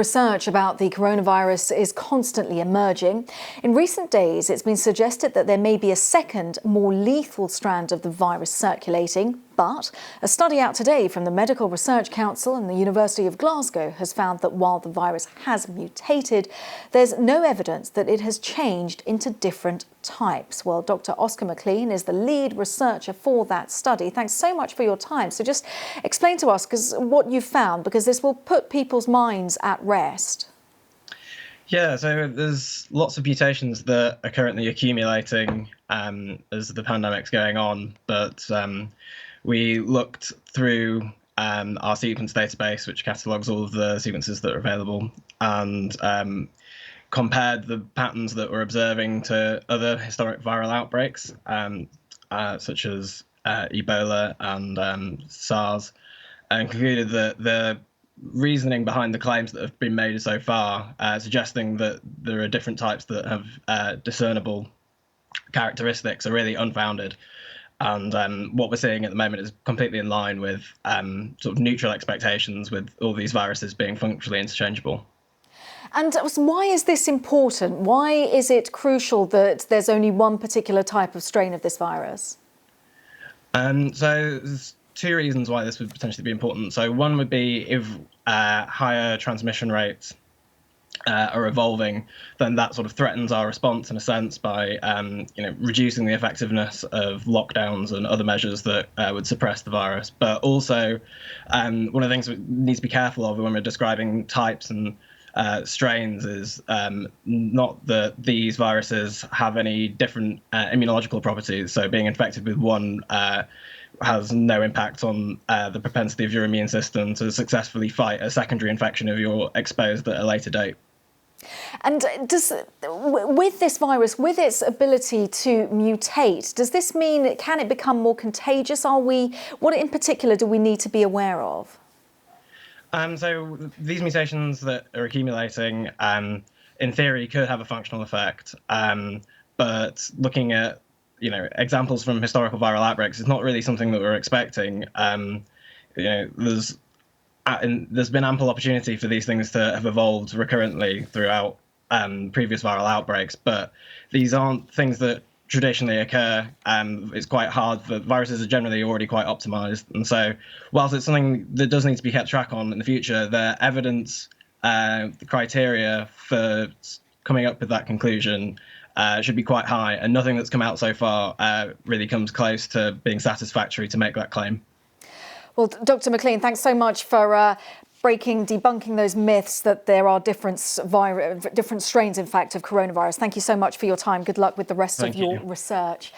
research about the coronavirus is constantly emerging. In recent days, it's been suggested that there may be a second, more lethal strand of the virus circulating. But a study out today from the Medical Research Council and the University of Glasgow has found that while the virus has mutated, there's no evidence that it has changed into different types. Well, Dr. Oscar MacLean is the lead researcher for that study. Thanks so much for your time. So just explain to us what you've found, because this will put people's minds at rest. Yeah, so there's lots of mutations that are currently accumulating as the pandemic's going on, but we looked through our sequence database, which catalogues all of the sequences that are available, and compared the patterns that we're observing to other historic viral outbreaks, such as Ebola and SARS, and concluded that the reasoning behind the claims that have been made so far, suggesting that there are different types that have discernible characteristics, are really unfounded. And what we're seeing at the moment is completely in line with sort of neutral expectations, with all these viruses being functionally interchangeable. And why is this important? Why is it crucial that there's only one particular type of strain of this virus? So there's two reasons why this would potentially be important. So one would be if higher transmission rates are evolving, then that sort of threatens our response in a sense by reducing the effectiveness of lockdowns and other measures that would suppress the virus. But also, one of the things we need to be careful of when we're describing types and strains is not that these viruses have any different immunological properties. So being infected with one has no impact on the propensity of your immune system to successfully fight a secondary infection if you're exposed at a later date. And with this virus, with its ability to mutate, does this mean, can it become more contagious? What in particular do we need to be aware of? So these mutations that are accumulating, in theory, could have a functional effect. But looking at examples from historical viral outbreaks, it's not really something that we're expecting. There's been ample opportunity for these things to have evolved recurrently throughout previous viral outbreaks, but these aren't things that traditionally occur. It's quite hard. Viruses are generally already quite optimized, and so whilst it's something that does need to be kept track on in the future, the evidence, the criteria for coming up with that conclusion should be quite high, and nothing that's come out so far really comes close to being satisfactory to make that claim. Well, Dr. MacLean, thanks so much for debunking those myths that there are different strains, in fact, of coronavirus. Thank you so much for your time. Good luck with the rest of your research.